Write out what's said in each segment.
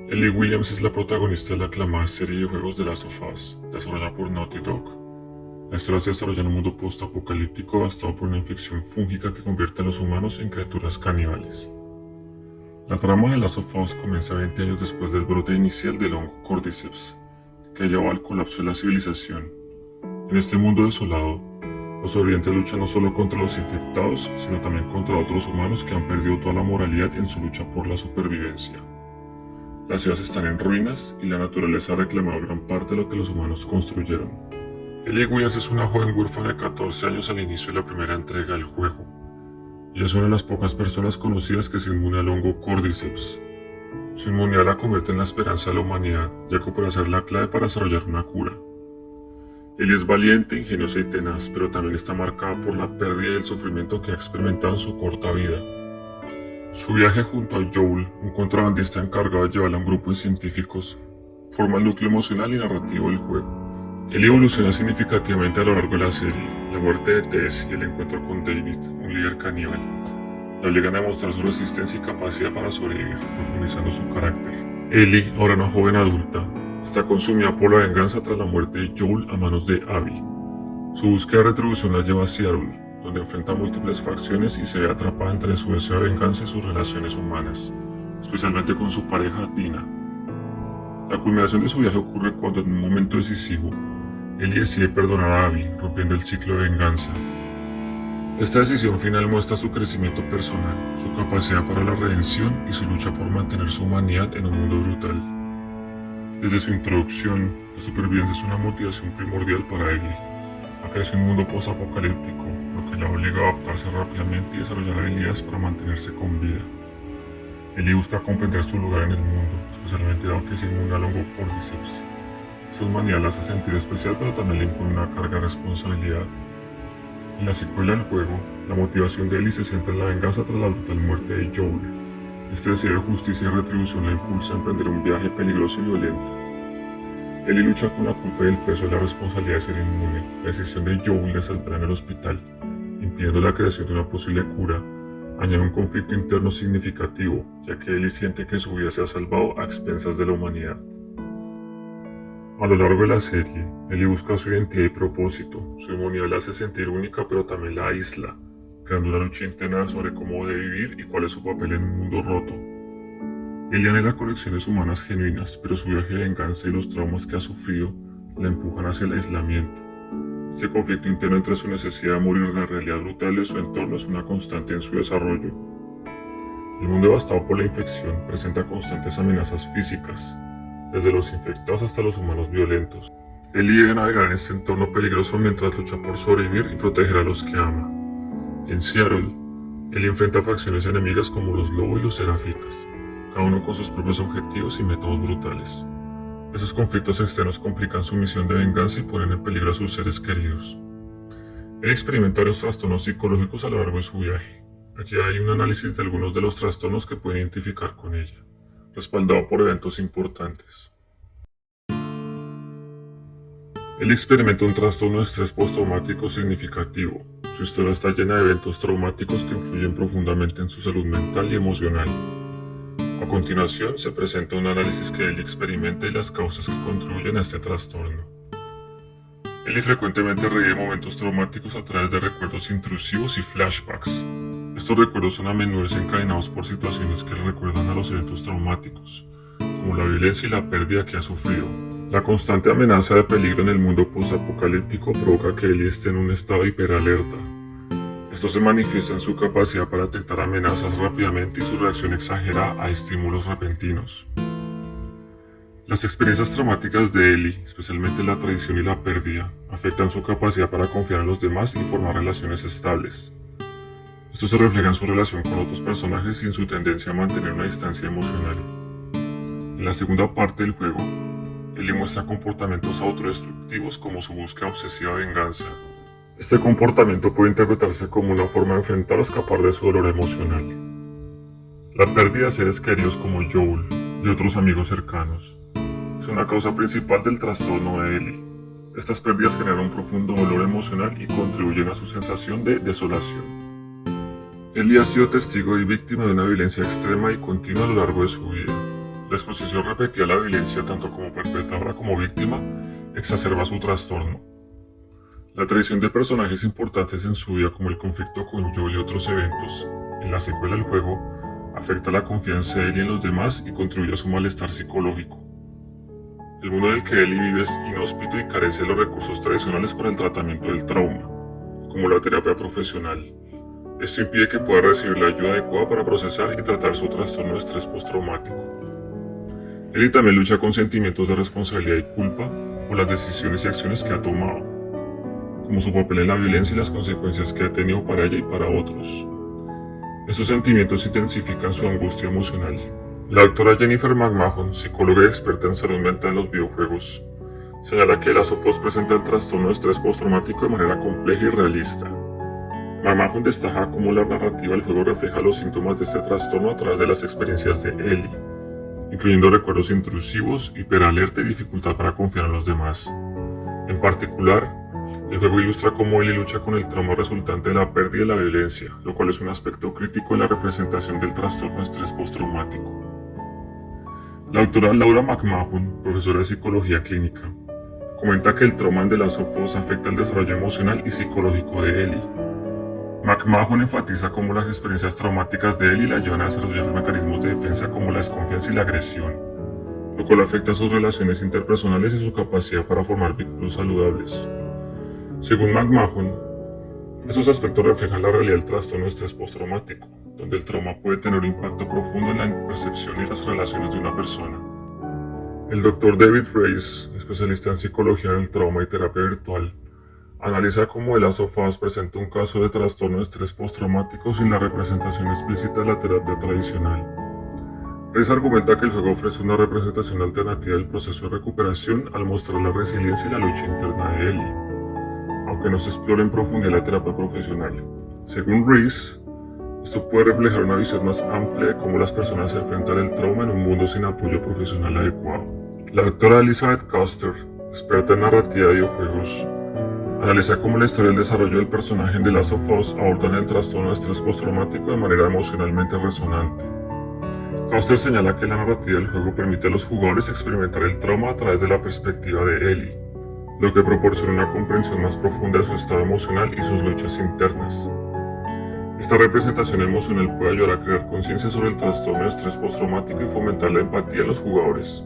Ellie Williams es la protagonista de la aclamada serie de juegos The Last of Us, desarrollada por Naughty Dog. La historia se desarrolla en un mundo post-apocalíptico devastado por una infección fúngica que convierte a los humanos en criaturas caníbales. La trama de The Last of Us comienza 20 años después del brote inicial del hongo Cordyceps, que llevó al colapso de la civilización. En este mundo desolado, los sobrevivientes luchan no solo contra los infectados, sino también contra otros humanos que han perdido toda la moralidad en su lucha por la supervivencia. Las ciudades están en ruinas y la naturaleza ha reclamado gran parte de lo que los humanos construyeron. Ellie Williams es una joven huérfana de 14 años al inicio de la primera entrega del juego, y es una de las pocas personas conocidas que se inmune al hongo Cordyceps. Su inmunidad la convierte en la esperanza de la humanidad, ya que puede ser la clave para desarrollar una cura. Ellie es valiente, ingeniosa y tenaz, pero también está marcada por la pérdida y el sufrimiento que ha experimentado en su corta vida. Su viaje junto a Joel, un contrabandista encargado de llevarla a un grupo de científicos, forma el núcleo emocional y narrativo del juego. Ellie evoluciona significativamente a lo largo de la serie. La muerte de Tess y el encuentro con David, un líder caníbal, la obligan a mostrar su resistencia y capacidad para sobrevivir, profundizando su carácter. Ellie, ahora una joven adulta, está consumida por la venganza tras la muerte de Joel a manos de Abby. Su búsqueda de retribución la lleva a Seattle, donde enfrenta múltiples facciones y se ve atrapada entre su deseo de venganza y sus relaciones humanas, especialmente con su pareja Dina. La culminación de su viaje ocurre cuando, en un momento decisivo, Ellie decide perdonar a Abby, rompiendo el ciclo de venganza. Esta decisión final muestra su crecimiento personal, su capacidad para la redención y su lucha por mantener su humanidad en un mundo brutal. Desde su introducción, la supervivencia es una motivación primordial para Ellie. Ha crecido en un mundo post-apocalíptico, lo que la obliga a adaptarse rápidamente y desarrollar habilidades para mantenerse con vida. Ellie busca comprender su lugar en el mundo, especialmente dado que es inmune al hongo Cordyceps. Esta humanidad la hace sentir especial, pero también le impone una carga de responsabilidad. En la secuela del juego, la motivación de Ellie se centra en la venganza tras la brutal muerte de Joel. Este deseo de justicia y retribución la impulsa a emprender un viaje peligroso y violento. Ellie lucha con la culpa y el peso de la responsabilidad de ser inmune. La decisión de Joel de saltar en el hospital, impidiendo la creación de una posible cura, añade un conflicto interno significativo, ya que Ellie siente que su vida se ha salvado a expensas de la humanidad. A lo largo de la serie, Ellie busca su identidad y propósito. Su inmunidad la hace sentir única, pero también la aísla, creando una lucha interna sobre cómo debe vivir y cuál es su papel en un mundo roto. Ellie anhela conexiones humanas genuinas, pero su viaje de venganza y los traumas que ha sufrido la empujan hacia el aislamiento. Este conflicto interno entre su necesidad de morir y la realidad brutal de su entorno es una constante en su desarrollo. El mundo devastado por la infección presenta constantes amenazas físicas, desde los infectados hasta los humanos violentos. Ellie debe navegar en este entorno peligroso mientras lucha por sobrevivir y proteger a los que ama. En Seattle, Ellie enfrenta facciones enemigas como los Lobo y los Serafitas, cada uno con sus propios objetivos y métodos brutales. Esos conflictos externos complican su misión de venganza y ponen en peligro a sus seres queridos. Ellie experimenta varios trastornos psicológicos a lo largo de su viaje. Aquí hay un análisis de algunos de los trastornos que puede identificar con ella, respaldado por eventos importantes. Él experimenta un trastorno de estrés postraumático significativo. Su historia está llena de eventos traumáticos que influyen profundamente en su salud mental y emocional. A continuación, se presenta un análisis que Ellie experimenta y las causas que contribuyen a este trastorno. Ellie frecuentemente revive momentos traumáticos a través de recuerdos intrusivos y flashbacks. Estos recuerdos son a menudo desencadenados por situaciones que le recuerdan a los eventos traumáticos, como la violencia y la pérdida que ha sufrido. La constante amenaza de peligro en el mundo postapocalíptico provoca que Ellie esté en un estado de hiperalerta. Esto se manifiesta en su capacidad para detectar amenazas rápidamente y su reacción exagerada a estímulos repentinos. Las experiencias traumáticas de Ellie, especialmente la traición y la pérdida, afectan su capacidad para confiar en los demás y formar relaciones estables. Esto se refleja en su relación con otros personajes y en su tendencia a mantener una distancia emocional. En la segunda parte del juego, Ellie muestra comportamientos autodestructivos como su búsqueda obsesiva de venganza. Este comportamiento puede interpretarse como una forma de enfrentar o escapar de su dolor emocional. La pérdida de seres queridos como Joel y otros amigos cercanos es una causa principal del trastorno de Ellie. Estas pérdidas generan un profundo dolor emocional y contribuyen a su sensación de desolación. Ellie ha sido testigo y víctima de una violencia extrema y continua a lo largo de su vida. La exposición repetida a la violencia, tanto como perpetradora como víctima, exacerba su trastorno. La traición de personajes importantes en su vida, como el conflicto con Joel y otros eventos en la secuela del juego, afecta la confianza de Ellie en los demás y contribuye a su malestar psicológico. El mundo en el que Ellie vive es inhóspito y carece de los recursos tradicionales para el tratamiento del trauma, como la terapia profesional. Esto impide que pueda recibir la ayuda adecuada para procesar y tratar su trastorno de estrés postraumático. Ellie también lucha con sentimientos de responsabilidad y culpa por las decisiones y acciones que ha tomado, como su papel en la violencia y las consecuencias que ha tenido para ella y para otros. Estos sentimientos intensifican su angustia emocional. La doctora Jennifer McMahon, psicóloga y experta en salud mental en los videojuegos, señala que The Last of Us presenta el trastorno de estrés postraumático de manera compleja y realista. McMahon destaca cómo la narrativa del juego refleja los síntomas de este trastorno a través de las experiencias de Ellie, incluyendo recuerdos intrusivos, hiperalerta y dificultad para confiar en los demás. En particular, el juego ilustra cómo Ellie lucha con el trauma resultante de la pérdida y la violencia, lo cual es un aspecto crítico en la representación del trastorno de estrés postraumático. La doctora Laura McMahon, profesora de psicología clínica, comenta que el trauma en The Last of Us afecta el desarrollo emocional y psicológico de Ellie. McMahon enfatiza cómo las experiencias traumáticas de Ellie la llevan a desarrollar mecanismos de defensa como la desconfianza y la agresión, lo cual afecta sus relaciones interpersonales y su capacidad para formar vínculos saludables. Según McMahon, estos aspectos reflejan la realidad del trastorno de estrés postraumático, donde el trauma puede tener un impacto profundo en la percepción y las relaciones de una persona. El Dr. David Reis, especialista en psicología del trauma y terapia virtual, analiza cómo The Last of Us presenta un caso de trastorno de estrés postraumático sin la representación explícita de la terapia tradicional. Reis argumenta que el juego ofrece una representación alternativa del proceso de recuperación al mostrar la resiliencia y la lucha interna de Ellie, aunque no se explora en profundidad la terapia profesional. Según Reis, esto puede reflejar una visión más amplia de cómo las personas se enfrentan al trauma en un mundo sin apoyo profesional adecuado. La doctora Elizabeth Custer, experta en narrativa de videojuegos, analiza cómo la historia y el desarrollo del personaje en The Last of Us abordan el trastorno de estrés postraumático de manera emocionalmente resonante. Custer señala que la narrativa del juego permite a los jugadores experimentar el trauma a través de la perspectiva de Ellie, lo que proporciona una comprensión más profunda de su estado emocional y sus luchas internas. Esta representación emocional puede ayudar a crear conciencia sobre el trastorno de estrés postraumático y fomentar la empatía en los jugadores.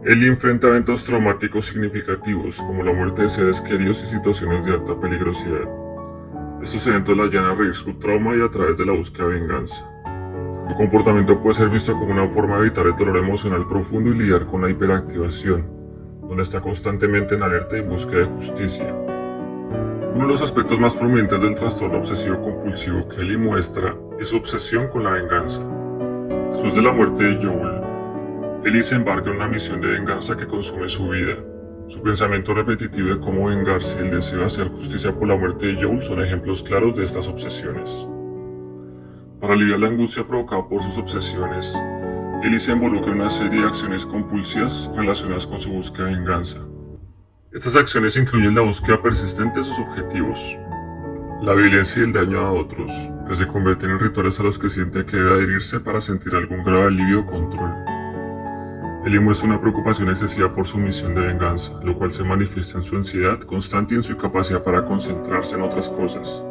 Ellie enfrenta eventos traumáticos significativos, como la muerte de seres queridos y situaciones de alta peligrosidad. Estos eventos la llevan a reír su trauma y a través de la búsqueda de venganza. Su comportamiento puede ser visto como una forma de evitar el dolor emocional profundo y lidiar con la hiperactivación, donde está constantemente en alerta y en búsqueda de justicia. Uno de los aspectos más prominentes del trastorno obsesivo-compulsivo que Ellie muestra es su obsesión con la venganza. Después de la muerte de Joel, Ellie se embarca en una misión de venganza que consume su vida. Su pensamiento repetitivo de cómo vengarse y el deseo de hacer justicia por la muerte de Joel son ejemplos claros de estas obsesiones. Para aliviar la angustia provocada por sus obsesiones, Ellie se involucra en una serie de acciones compulsivas relacionadas con su búsqueda de venganza. Estas acciones incluyen la búsqueda persistente de sus objetivos, la violencia y el daño a otros, que se convierten en rituales a los que siente que debe adherirse para sentir algún grado de alivio o control. Ellie muestra una preocupación excesiva por su misión de venganza, lo cual se manifiesta en su ansiedad constante y en su incapacidad para concentrarse en otras cosas.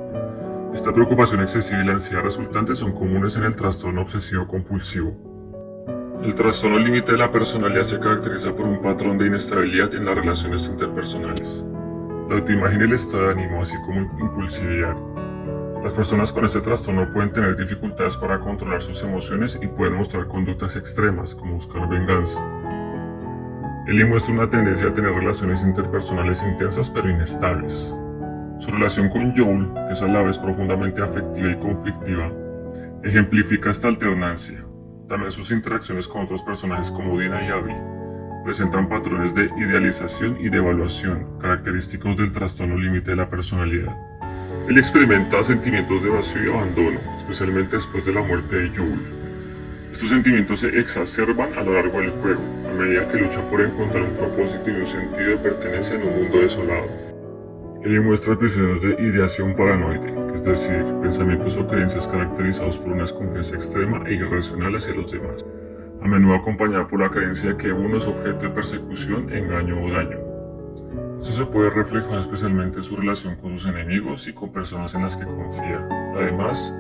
Esta preocupación excesiva y la ansiedad resultante son comunes en el trastorno obsesivo-compulsivo. El trastorno límite de la personalidad se caracteriza por un patrón de inestabilidad en las relaciones interpersonales, la autoimagen y el estado de ánimo, así como impulsividad. Las personas con este trastorno pueden tener dificultades para controlar sus emociones y pueden mostrar conductas extremas, como buscar venganza. Ellie muestra una tendencia a tener relaciones interpersonales intensas pero inestables. Su relación con Joel, que es a la vez profundamente afectiva y conflictiva, ejemplifica esta alternancia. También sus interacciones con otros personajes como Dina y Abby presentan patrones de idealización y de evaluación, característicos del trastorno límite de la personalidad. Él experimenta sentimientos de vacío y abandono, especialmente después de la muerte de Joel. Estos sentimientos se exacerban a lo largo del juego, a medida que lucha por encontrar un propósito y un sentido de pertenencia en un mundo desolado. Ellie muestra episodios de ideación paranoide, es decir, pensamientos o creencias caracterizados por una desconfianza extrema e irracional hacia los demás. a menudo acompañada por la creencia de que uno es objeto de persecución, engaño o daño. Esto se puede reflejar especialmente en su relación con sus enemigos y con personas en las que confía. Además,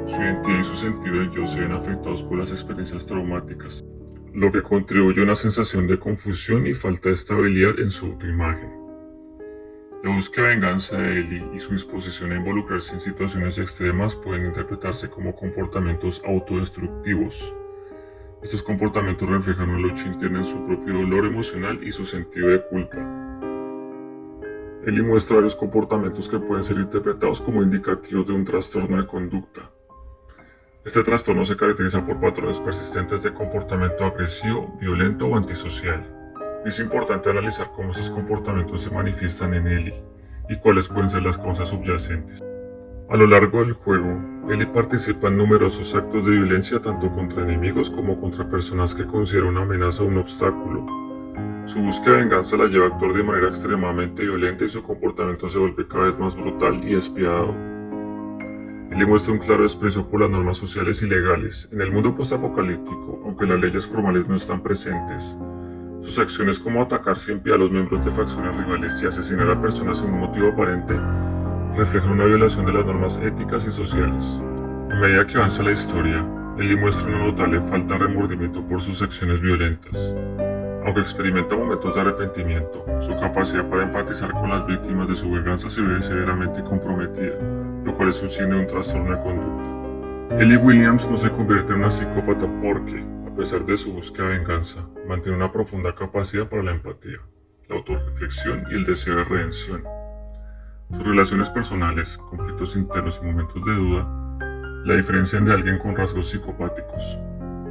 su identidad y su sentido del yo se ven afectados por las experiencias traumáticas, lo que contribuye a una sensación de confusión y falta de estabilidad en su autoimagen. La búsqueda de venganza de Ellie y su disposición a involucrarse en situaciones extremas pueden interpretarse como comportamientos autodestructivos. Estos comportamientos reflejan una lucha interna en su propio dolor emocional y su sentido de culpa. Ellie muestra varios comportamientos que pueden ser interpretados como indicativos de un trastorno de conducta. Este trastorno se caracteriza por patrones persistentes de comportamiento agresivo, violento o antisocial. Es importante analizar cómo estos comportamientos se manifiestan en Ellie y cuáles pueden ser las causas subyacentes. A lo largo del juego, Ellie participa en numerosos actos de violencia tanto contra enemigos como contra personas que considera una amenaza o un obstáculo. Su búsqueda de venganza la lleva a actuar de manera extremadamente violenta y su comportamiento se vuelve cada vez más brutal y despiadado. Ellie muestra un claro desprecio por las normas sociales y legales. En el mundo postapocalíptico, aunque las leyes formales no están presentes, sus acciones como atacar sin piedad a los miembros de facciones rivales y asesinar a personas sin un motivo aparente reflejan una violación de las normas éticas y sociales. A medida que avanza la historia, Ellie muestra una notable falta de remordimiento por sus acciones violentas. Aunque experimenta momentos de arrepentimiento, su capacidad para empatizar con las víctimas de su venganza se ve severamente comprometida, lo cual es un signo de un trastorno de conducta. Ellie Williams no se convierte en una psicópata porque, a pesar de su búsqueda de venganza, mantiene una profunda capacidad para la empatía, la autorreflexión y el deseo de redención. Sus relaciones personales, conflictos internos y momentos de duda la diferencian de alguien con rasgos psicopáticos.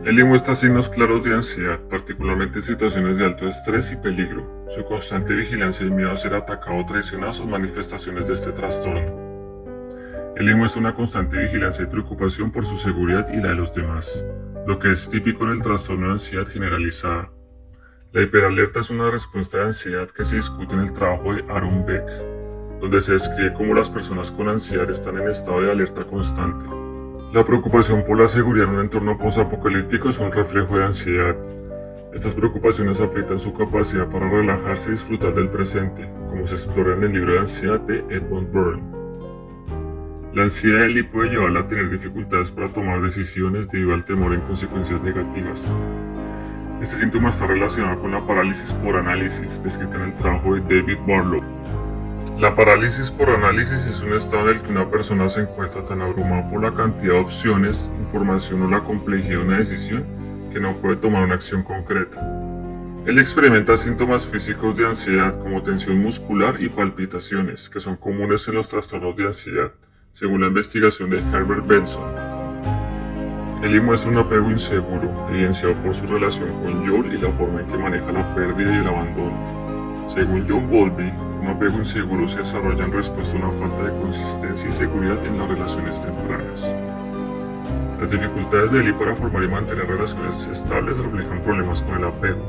Ellie muestra signos claros de ansiedad, particularmente en situaciones de alto estrés y peligro. Su constante vigilancia y miedo a ser atacado o traicionado son manifestaciones de este trastorno. Ellie muestra una constante vigilancia y preocupación por su seguridad y la de los demás, lo que es típico en el trastorno de ansiedad generalizada. La hiperalerta es una respuesta de ansiedad que se discute en el trabajo de Aaron Beck, donde se describe cómo las personas con ansiedad están en estado de alerta constante. La preocupación por la seguridad en un entorno posapocalíptico es un reflejo de ansiedad. Estas preocupaciones afectan su capacidad para relajarse y disfrutar del presente, como se explora en el libro de ansiedad de Edmund Byrne. La ansiedad de Ellie puede llevarla a tener dificultades para tomar decisiones debido al temor en consecuencias negativas. Este síntoma está relacionado con la parálisis por análisis, descrita en el trabajo de David Barlow. La parálisis por análisis es un estado en el que una persona se encuentra tan abrumada por la cantidad de opciones, información o la complejidad de una decisión que no puede tomar una acción concreta. Él experimenta síntomas físicos de ansiedad como tensión muscular y palpitaciones, que son comunes en los trastornos de ansiedad, según la investigación de Herbert Benson. Ellie muestra un apego inseguro, evidenciado por su relación con Joel y la forma en que maneja la pérdida y el abandono. Según John Bowlby, un apego inseguro se desarrolla en respuesta a una falta de consistencia y seguridad en las relaciones tempranas. Las dificultades de Ellie para formar y mantener relaciones estables reflejan problemas con el apego.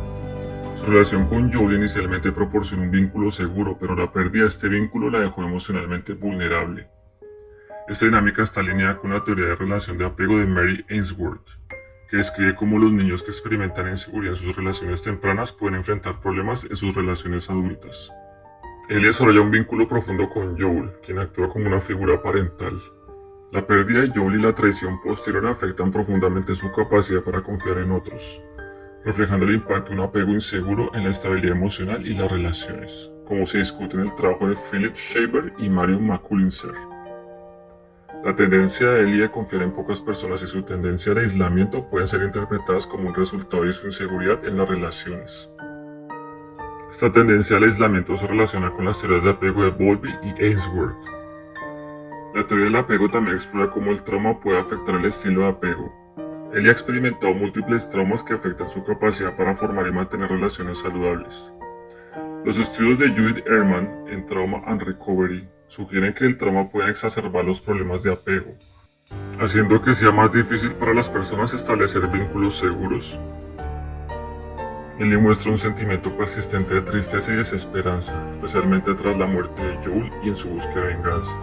Su relación con Joel inicialmente proporcionó un vínculo seguro, pero la pérdida de este vínculo la dejó emocionalmente vulnerable. Esta dinámica está alineada con la teoría de relación de apego de Mary Ainsworth, que describe cómo los niños que experimentan inseguridad en sus relaciones tempranas pueden enfrentar problemas en sus relaciones adultas. Ellie desarrolla un vínculo profundo con Joel, quien actúa como una figura parental. La pérdida de Joel y la traición posterior afectan profundamente su capacidad para confiar en otros, reflejando el impacto de un apego inseguro en la estabilidad emocional y las relaciones, como se discute en el trabajo de Philip Shaver y Marion McCullinser. La tendencia de Ellie a confiar en pocas personas y su tendencia al aislamiento pueden ser interpretadas como un resultado de su inseguridad en las relaciones. Esta tendencia al aislamiento se relaciona con las teorías de apego de Bowlby y Ainsworth. La teoría del apego también explora cómo el trauma puede afectar el estilo de apego. Ellie ha experimentado múltiples traumas que afectan su capacidad para formar y mantener relaciones saludables. Los estudios de Judith Ehrman en Trauma and Recovery sugieren que el trauma puede exacerbar los problemas de apego, haciendo que sea más difícil para las personas establecer vínculos seguros. Ellie muestra un sentimiento persistente de tristeza y desesperanza, especialmente tras la muerte de Joel y en su búsqueda de venganza.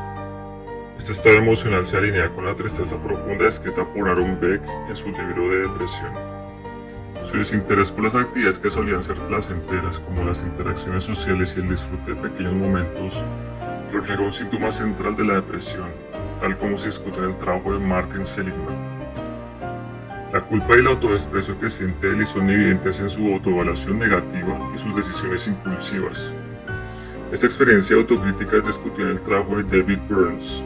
Este estado emocional se alinea con la tristeza profunda descrita por Aaron Beck en su libro de depresión. Su desinterés por las actividades que solían ser placenteras, como las interacciones sociales y el disfrute de pequeños momentos, refleja un síntoma central de la depresión, tal como se discute en el trabajo de Martin Seligman. La culpa y el autodesprecio que siente Ellie son evidentes en su autoevaluación negativa y sus decisiones impulsivas. Esta experiencia autocrítica es discutida en el trabajo de David Burns.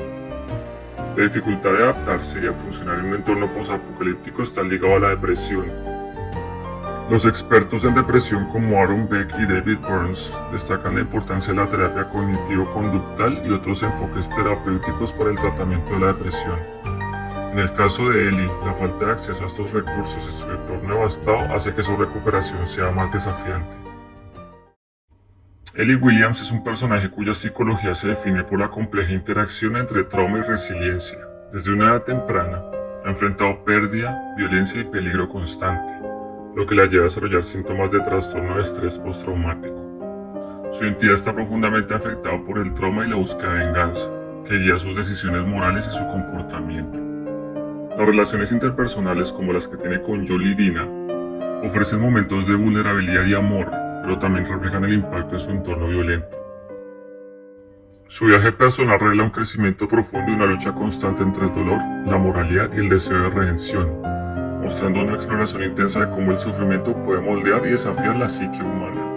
La dificultad de adaptarse y a funcionar en un entorno posapocalíptico está ligado a la depresión. Los expertos en depresión como Aaron Beck y David Burns destacan la importancia de la terapia cognitivo-conductal y otros enfoques terapéuticos para el tratamiento de la depresión. En el caso de Ellie, la falta de acceso a estos recursos y su entorno devastado hace que su recuperación sea más desafiante. Ellie Williams es un personaje cuya psicología se define por la compleja interacción entre trauma y resiliencia. Desde una edad temprana, ha enfrentado pérdida, violencia y peligro constante, lo que la lleva a desarrollar síntomas de trastorno de estrés postraumático. Su identidad está profundamente afectada por el trauma y la búsqueda de venganza, que guía sus decisiones morales y su comportamiento. Las relaciones interpersonales como las que tiene con Joel y Dina ofrecen momentos de vulnerabilidad y amor, pero también reflejan el impacto de su entorno violento. Su viaje personal revela un crecimiento profundo y una lucha constante entre el dolor, la moralidad y el deseo de redención, mostrando una exploración intensa de cómo el sufrimiento puede moldear y desafiar la psique humana.